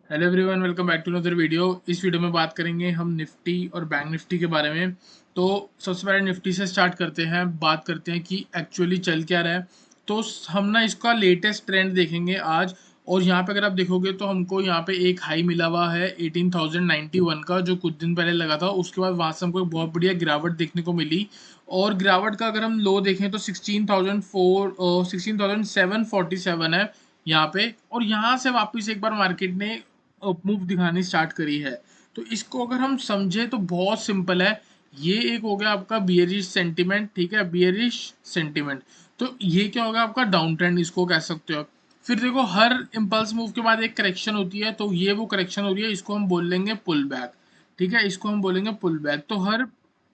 Hello everyone, welcome back to another video. इस video में बात करेंगे हम निफ्टी और बैंक निफ्टी के बारे में। तो सबसे पहले निफ्टी से स्टार्ट करते हैं, बात करते हैं कि एक्चुअली चल क्या रहा है। तो हम ना इसका लेटेस्ट ट्रेंड देखेंगे आज। और यहाँ पे अगर आप देखोगे तो हमको यहाँ पे एक हाई मिला हुआ है 18,091 का, जो कुछ दिन पहले लगा था। उसके बाद वहाँ से हमको एक बहुत बढ़िया गिरावट देखने को मिली। और गिरावट का अगर हम लो देखें तो 16,747 है यहाँ पे। और यहाँ से वापस एक बार मार्केट ने मूव दिखानी स्टार्ट करी है। तो इसको अगर हम समझे तो बहुत सिंपल है। ये एक हो गया आपका बियरिश सेंटीमेंट, ठीक है, बियरिश सेंटीमेंट। तो ये क्या होगा, आपका डाउन ट्रेंड इसको कह सकते हो। फिर देखो, हर इम्पल्स मूव के बाद एक करेक्शन होती है, तो ये वो करेक्शन हो रही है, इसको हम बोल लेंगे पुल बैक। ठीक है, इसको हम बोलेंगे पुल बैक। तो हर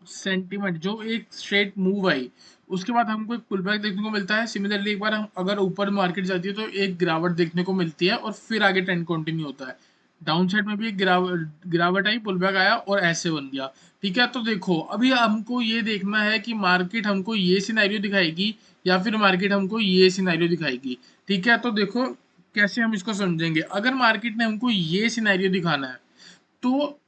सेंटीमेंट जो एक स्ट्रेट मूव आई, उसके बाद हमको एक पुल बैक देखने को मिलता है। सिमिलरली एक बार हम अगर ऊपर मार्केट जाती है तो एक गिरावट देखने को मिलती है और फिर आगे ट्रेंड कंटिन्यू होता है। डाउन साइड में भी एक गिरावट आई, पुल बैक आया और ऐसे बन गया। ठीक है, तो देखो अभी हमको ये देखना है कि मार्केट हमको ये सिनेरियो दिखाएगी या फिर मार्केट हमको ये सिनेरियो दिखाएगी। ठीक है, तो देखो कैसे हम इसको समझेंगे। अगर मार्केट ने हमको ये सिनेरियो दिखाना है तो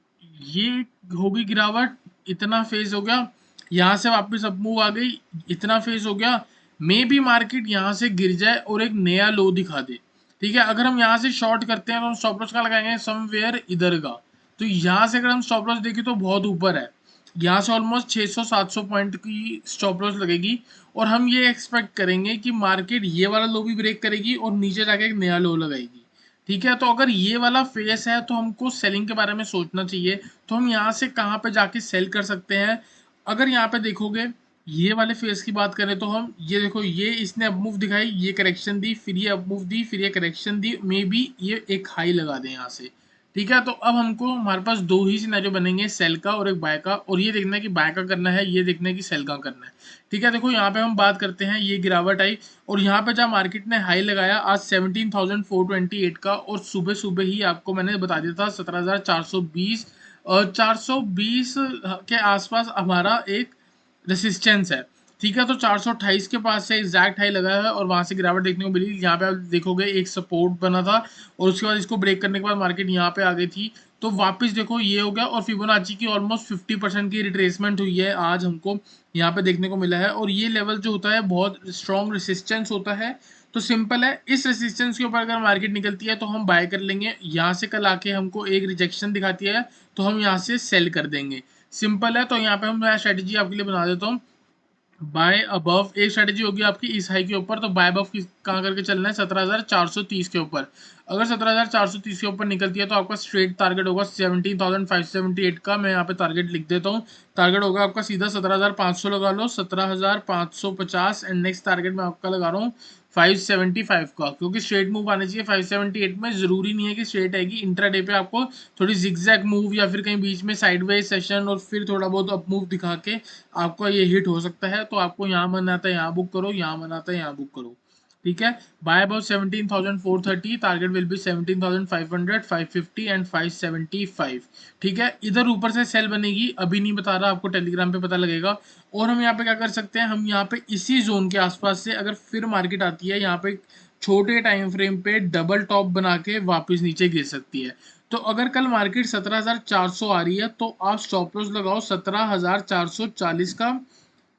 ये होगी गिरावट, इतना फेज हो गया, यहाँ से वापस अप मूव आ गई, इतना फेज हो गया। मे बी मार्केट यहाँ से गिर जाए और एक नया लो दिखा दे। ठीक है, अगर हम यहाँ से शॉर्ट करते हैं तो हम स्टॉप लॉस कहाँ लगाएंगे, समवेयर इधर का। तो यहाँ से अगर हम स्टॉप लॉस देखें तो बहुत ऊपर है, यहाँ से ऑलमोस्ट 600-700 पॉइंट की स्टॉप लॉस लगेगी। और हम ये एक्सपेक्ट करेंगे कि मार्केट ये वाला लो भी ब्रेक करेगी और नीचे जाके एक नया लो लगाएगी। ठीक है, तो अगर ये वाला फेस है तो हमको सेलिंग के बारे में सोचना चाहिए। तो हम यहाँ से कहाँ पे जाके सेल कर सकते हैं। अगर यहाँ पे देखोगे, ये वाले फेस की बात करें तो हम ये देखो, ये इसने अप मूव दिखाई, ये करेक्शन दी, फिर ये अप मूव दी, फिर ये करेक्शन दी, मे बी ये एक हाई लगा दें यहाँ से। ठीक है, तो अब हमको हमारे पास दो ही सिनेरियो बनेंगे, सेल का और एक बाय का। और ये देखना है कि बाय का करना है, ये देखना है कि सेल का करना है। ठीक है, देखो यहाँ पे हम बात करते हैं, ये गिरावट आई और यहाँ पे जहाँ मार्केट ने हाई लगाया आज 17,428 का, और सुबह सुबह ही आपको मैंने बता दिया था 17,420 और 420 के आसपास हमारा एक रेसिस्टेंस है। ठीक है, तो 428 के पास से एग्जैक्ट हाई लगा है और वहां से गिरावट देखने को मिली। यहाँ पे आप देखोगे एक सपोर्ट बना था और उसके बाद इसको ब्रेक करने के बाद मार्केट यहाँ पे आ गई थी। तो वापस देखो ये हो गया और फिबोनाची की ऑलमोस्ट 50% की रिट्रेसमेंट हुई है आज हमको यहाँ पे देखने को मिला है। और ये लेवल जो होता है बहुत स्ट्रॉन्ग रेसिस्टेंस होता है। तो सिंपल है, इस रेसिस्टेंस के ऊपर अगर मार्केट निकलती है तो हम बाय कर लेंगे। यहाँ से कल आके हमको एक रिजेक्शन दिखाती है तो हम यहाँ से सेल कर देंगे। सिंपल है, तो यहाँ पे मैं स्ट्रेटेजी आपके लिए बना देता हूँ। बाय अबव एक स्ट्रेटेजी होगी आपकी इस हाई के ऊपर, तो बाय अबव कहाँ करके चलना है, 17,430 के ऊपर। अगर 17,430 के ऊपर निकलती है तो आपका स्ट्रेट टारगेट होगा 17,578 का। मैं यहाँ पे टारगेट लिख देता हूँ। टारगेट होगा आपका सीधा 17,500 लगा लो, 17,550। एंड नेक्स्ट टारगेट मैं आपका लगा रहा हूँ 575 का, क्योंकि स्ट्रेट मूव आने चाहिए 578 में। जरूरी नहीं है कि स्ट्रेट आएगी, इंट्राडे पे आपको थोड़ी जिगजैग मूव या फिर कहीं बीच में साइडवेज सेशन और फिर थोड़ा बहुत अप मूव दिखा के आपका ये हिट हो सकता है। तो आपको यहाँ मन आता है यहाँ बुक करो, यहाँ मन आता है यहाँ बुक करो। ठीक है, by about 17,430, target will be 17,500, 550 and 575। ठीक है, इधर ऊपर से सेल बनेगी, अभी नहीं बता रहा, आपको टेलीग्राम पे पता लगेगा। और हम यहाँ पे क्या कर सकते हैं, हम यहाँ पे इसी जोन के आसपास से अगर फिर मार्केट आती है यहाँ पे छोटे टाइम फ्रेम पे डबल टॉप बना के वापस नीचे गिर सकती है। तो अगर कल मार्केट 17,400 आ रही है तो आप स्टॉप लॉस लगाओ 17,440 का।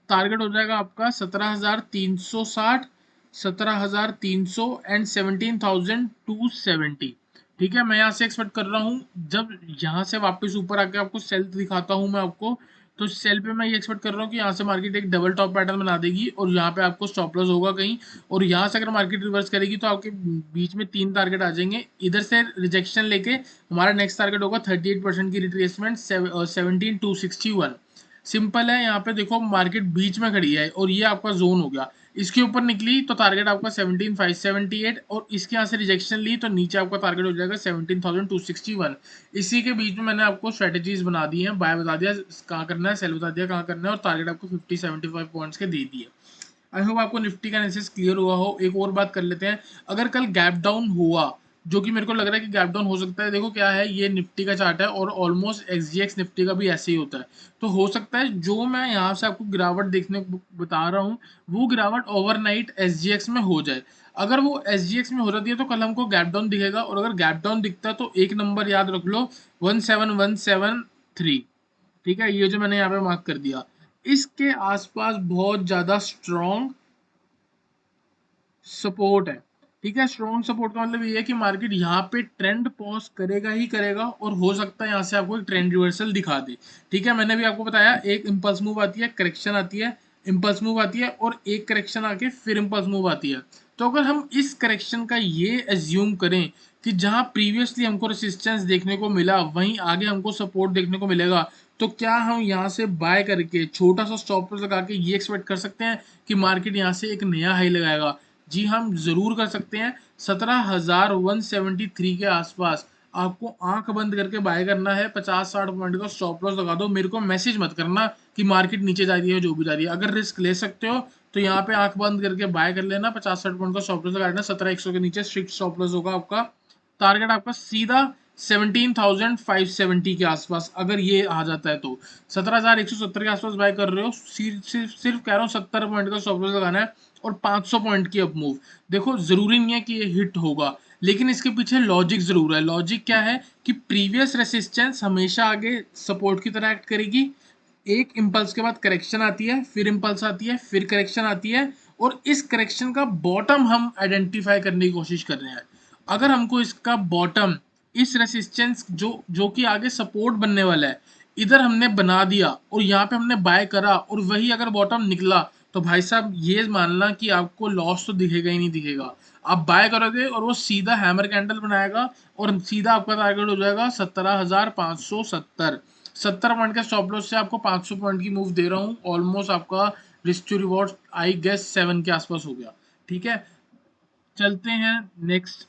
टारगेट हो जाएगा आपका 17,360, 17,300 एंड 17,270। ठीक है, मैं यहाँ से एक्सपेक्ट कर रहा हूँ जब यहाँ से वापस ऊपर आके आपको सेल दिखाता हूँ मैं आपको। तो सेल पे मैं ये एक्सपेक्ट कर रहा हूँ कि यहाँ से मार्केट एक डबल टॉप पैटर्न बना देगी और यहाँ पे आपको स्टॉप लॉस होगा कहीं। और यहाँ से अगर मार्केट रिवर्स करेगी तो आपके बीच में तीन टारगेट आ जाएंगे। इधर से रिजेक्शन लेके हमारा नेक्स्ट टारगेट होगा 38% की रिट्रेसमेंट, 17,261। सिंपल है, यहाँ पे देखो मार्केट बीच में खड़ी है और ये आपका जोन हो गया। इसके ऊपर निकली तो टारगेट आपका 17,578 और इसके यहाँ से रिजेक्शन ली तो नीचे आपका टारगेट हो जाएगा 17,261। इसी के बीच में मैंने आपको स्ट्रेटेजीज बना दी है, बाय बता दिया कहाँ करना है, सेल बता दिया कहाँ करना है, और टारगेट आपको 50-75 पॉइंट्स के दे दिए। आई होप आपको निफ्टी का एनालिसिस क्लियर हुआ हो। एक और बात कर लेते हैं, अगर कल गैप डाउन हुआ, जो कि मेरे को लग रहा है कि गैप डाउन हो सकता है। देखो क्या है, ये निफ्टी का चार्ट है और ऑलमोस्ट एक्सजीएक्स निफ्टी का भी ऐसे ही होता है। तो हो सकता है जो मैं यहाँ से आपको गिरावट देखने को बता रहा हूँ वो गिरावट ओवरनाइट एसजीएक्स में हो जाए। अगर वो SGX में हो जाती है तो कल हमको गैप डाउन दिखेगा, और अगर गैप डाउन दिखता है तो एक नंबर याद रख लो 17173। ठीक है, ये जो मैंने यहाँ पे मार्क कर दिया, इसके आसपास बहुत ज्यादा स्ट्रॉन्ग सपोर्ट है। ठीक है, स्ट्रॉन्ग सपोर्ट का मतलब ये है कि मार्केट यहाँ पे ट्रेंड पॉज करेगा ही करेगा, और हो सकता है यहाँ से आपको एक ट्रेंड रिवर्सल दिखा दे। ठीक है, मैंने भी आपको बताया एक इंपल्स मूव आती है, करेक्शन आती है, इंपल्स मूव आती है, और एक करेक्शन आके फिर इंपल्स मूव आती है। तो अगर हम इस करेक्शन का ये एज्यूम करें कि जहां प्रीवियसली हमको रेसिस्टेंस देखने को मिला वहीं आगे हमको सपोर्ट देखने को मिलेगा, तो क्या हम यहाँ से बाय करके छोटा सा स्टॉप लॉस लगा के ये एक्सपेक्ट कर सकते हैं कि मार्केट यहाँ से एक नया हाई लगाएगा? जी हम जरूर कर सकते हैं। 17,173 के आसपास आपको आंख बंद करके बाय करना है। 50-60 पॉइंट का स्टॉप लॉस लगा दो, मेरे को मैसेज मत करना कि मार्केट नीचे जा रही है, जो भी जा रही है। अगर रिस्क ले सकते हो तो यहाँ पे आंख बंद करके बाय कर लेना। 50-60 पॉइंट का स्टॉप लॉस लगा देना। 17,100 के नीचे स्ट्रिक्ट स्टॉप लॉस होगा आपका। टारगेट आपका सीधा 17,570 के आसपास अगर ये आ जाता है तो 17,170 के आसपास बाय कर रहे हो। सिर्फ कह रहा हूँ 70 पॉइंट का स्टॉप लॉस लगाना है और 500 पॉइंट की अप मूव। देखो जरूरी नहीं है कि ये हिट होगा, लेकिन इसके पीछे लॉजिक जरूर है। लॉजिक क्या है कि प्रीवियस रेसिस्टेंस हमेशा आगे सपोर्ट की तरह एक्ट करेगी। एक इम्पल्स के बाद करेक्शन आती है, फिर इम्पल्स आती है, फिर करेक्शन आती है, और इस करेक्शन का बॉटम हम आइडेंटिफाई करने की कोशिश कर रहे हैं। अगर हमको इसका बॉटम, इस रेसिस्टेंस जो जो कि आगे सपोर्ट बनने वाला है, इधर हमने बना दिया और यहाँ पे हमने बाय करा और वही अगर बॉटम निकला, तो भाई साहब ये मानना कि आपको लॉस तो दिखेगा ही नहीं दिखेगा। आप बाय करोगे और वो सीधा हैमर कैंडल बनाएगा और सीधा आपका टारगेट हो जाएगा 17,570। 70 पॉइंट के स्टॉप लॉस से आपको 500 पॉइंट की मूव दे रहा हूँ। ऑलमोस्ट आपका risk to reward I guess 7 के आसपास हो गया। ठीक है, चलते हैं नेक्स्ट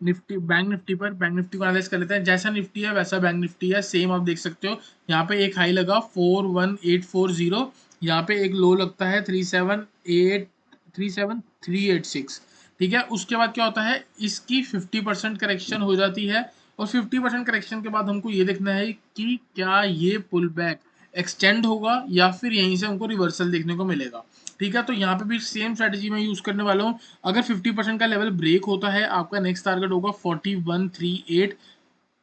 निफ्टी, बैंक निफ्टी पर। बैंक निफ्टी को एनालाइज कर लेते हैं। जैसा निफ्टी है वैसा बैंक निफ्टी है, सेम आप देख सकते हो। यहाँ पे एक हाई लगा 41840, यहाँ पे एक लो लगता है 37386। ठीक है, उसके बाद क्या होता है, इसकी 50% करेक्शन हो जाती है, और 50% करेक्शन के बाद हमको ये देखना है कि क्या ये पुल बैक एक्सटेंड होगा या फिर यहीं से हमको रिवर्सल देखने को मिलेगा। ठीक है, तो यहाँ पे भी सेम स्ट्रेटेजी मैं यूज करने वाला हूँ। अगर 50% का लेवल ब्रेक होता है, आपका नेक्स्ट टारगेट होगा 4138।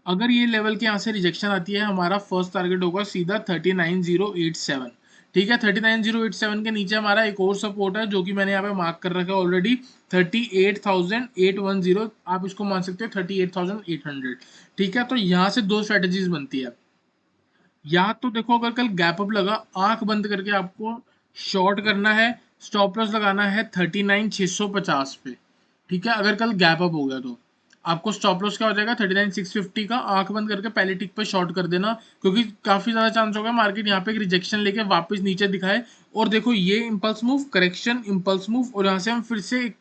अगर ये लेवल के यहाँ से रिजेक्शन आती है, हमारा फर्स्ट टारगेट होगा सीधा 39087। ठीक है, 39087 के नीचे हमारा एक और सपोर्ट है जो कि मैंने यहाँ पे मार्क कर रखा है ऑलरेडी, 38,810। आप इसको मान सकते हो 38,800। ठीक है, तो यहाँ से दो स्ट्रेटेजीज बनती है। या तो देखो अगर कल गैप अप लगा, आंख बंद करके आपको शॉर्ट करना है, स्टॉप लॉस लगाना है 39,650 पे। ठीक है, अगर कल गैप अप हो गया तो आपको स्टॉप लॉस क्या हो जाएगा 39,650 का। आंख बंद करके पहले टिक पे शॉर्ट कर देना, क्योंकि काफी ज्यादा चांस होगा मार्केट यहाँ पे एक रिजेक्शन लेके वापस नीचे दिखाए। और देखो ये impulse move, correction, impulse move, और यहाँ से हम फिर से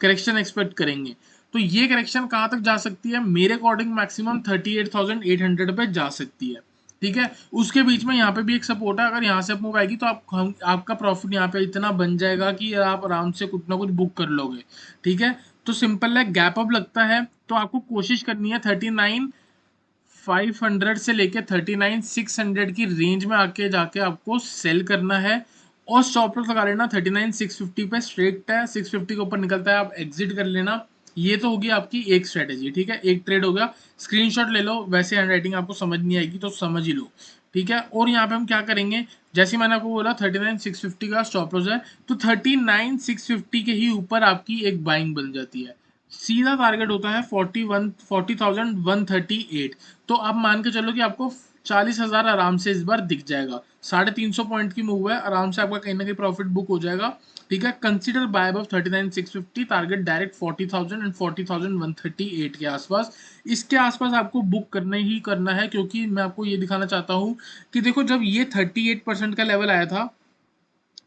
करेक्शन एक्सपेक्ट करेंगे। तो ये करेक्शन कहाँ तक जा सकती है, मेरे अकॉर्डिंग मैक्सिमम 38,800 पे जा सकती है। ठीक है, उसके बीच में यहाँ पे भी एक सपोर्ट है। अगर यहाँ से मूव आएगी तो आपका प्रॉफिट यहाँ पे इतना बन जाएगा कि आप आराम से कुछ ना कुछ बुक कर लोगे। ठीक है, तो सिंपल है, गैप अप लगता है तो आपको कोशिश करनी है 39,500 से लेके 39,600 की रेंज में आके जाके आपको सेल करना है, और स्टॉप लॉस लगा लेना 39,650 पे। स्ट्रेट है, 650 के ऊपर निकलता है आप एग्जिट कर लेना। ये तो होगी आपकी एक स्ट्रेटेजी। ठीक है, एक ट्रेड हो गया, स्क्रीनशॉट ले लो, वैसे हैंडराइटिंग आपको समझ नहीं आएगी तो समझ ही लो। ठीक है, और यहाँ पे हम क्या करेंगे, जैसे मैंने आपको बोला 39,650 का स्टॉप लॉस है, तो 39,650 के ही ऊपर आपकी एक बाइंग बन जाती है। सीधा टारगेट होता है 40,138। तो आप मान के चलो कि आपको 40,000 आराम से इस बार दिख जाएगा। 350 पॉइंट की मूव है, आराम से आपका कहीं ना कहीं प्रॉफिट बुक हो जाएगा। ठीक है, consider buy above 39,650, target direct 40,000 and 40,138 के आसपास। इसके आसपास आपको बुक करना ही करना है, क्योंकि मैं आपको ये दिखाना चाहता हूँ कि देखो जब ये 38% का लेवल आया था,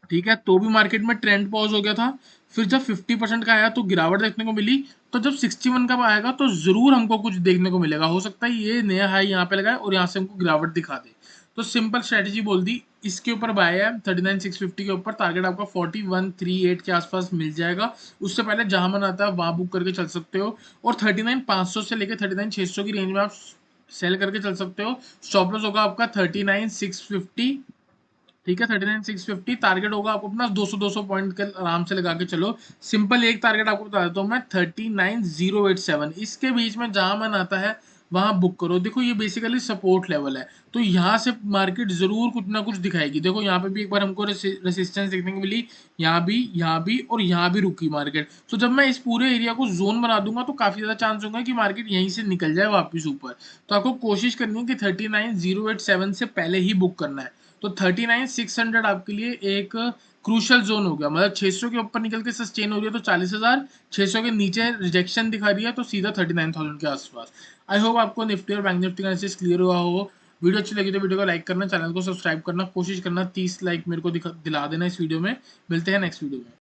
ठीक है, तो भी मार्केट में ट्रेंड पॉज हो गया था। फिर जब 50% का आया तो गिरावट देखने को मिली। तो जब 61 का आएगा तो जरूर हमको कुछ देखने को मिलेगा। हो सकता है ये नया हाई यहाँ पे लगाए और यहाँ से हमको गिरावट दिखा दे। तो सिंपल स्ट्रेटेजी बोल दी, इसके ऊपर बाय है 39,650 के ऊपर, टारगेट आपका 4138 के आसपास मिल जाएगा। उससे पहले जहां मन आता है वहां बुक करके चल सकते हो, और 39,500 से लेकर 39,600 की रेंज में आप सेल करके चल सकते हो। स्टॉप लॉस होगा आपका 39,650। ठीक है, 39,650 टारगेट होगा आपको अपना 200 पॉइंट के आराम से लगा के चलो। सिंपल एक टारगेट आपको बता देता हूँ मैं, 39,087 इसके बीच में जहां मन आता है वहां बुक करो। देखो ये बेसिकली सपोर्ट लेवल है, तो यहाँ से मार्केट जरूर कुछ ना कुछ दिखाएगी। देखो यहाँ पे भी एक बार हमको रेसिस्टेंस देखने को मिली, यहाँ भी और यहाँ भी रुकी मार्केट। तो जब मैं इस पूरे एरिया को जोन बना दूंगा तो काफी ज्यादा चांस होगा कि मार्केट यहीं से निकल जाए वापस ऊपर। तो आपको कोशिश करनी है कि 39,087 से पहले ही बुक करना है। तो 39,600 आपके लिए एक क्रूशल जोन हो गया, मतलब 600 के ऊपर निकल के सस्टेन हो रही है तो 40,000, 600 के नीचे रिजेक्शन दिखा रही है तो सीधा 39,000 के आसपास। आई होप आपको निफ्टी और बैंक निफ्टी का एनालिसिस क्लियर हुआ हो। वीडियो अच्छी लगी तो वीडियो को लाइक करना, चैनल को सब्सक्राइब करना, कोशिश करना 30 लाइक मेरे को दिला देना इस वीडियो में। मिलते हैं नेक्स्ट वीडियो में।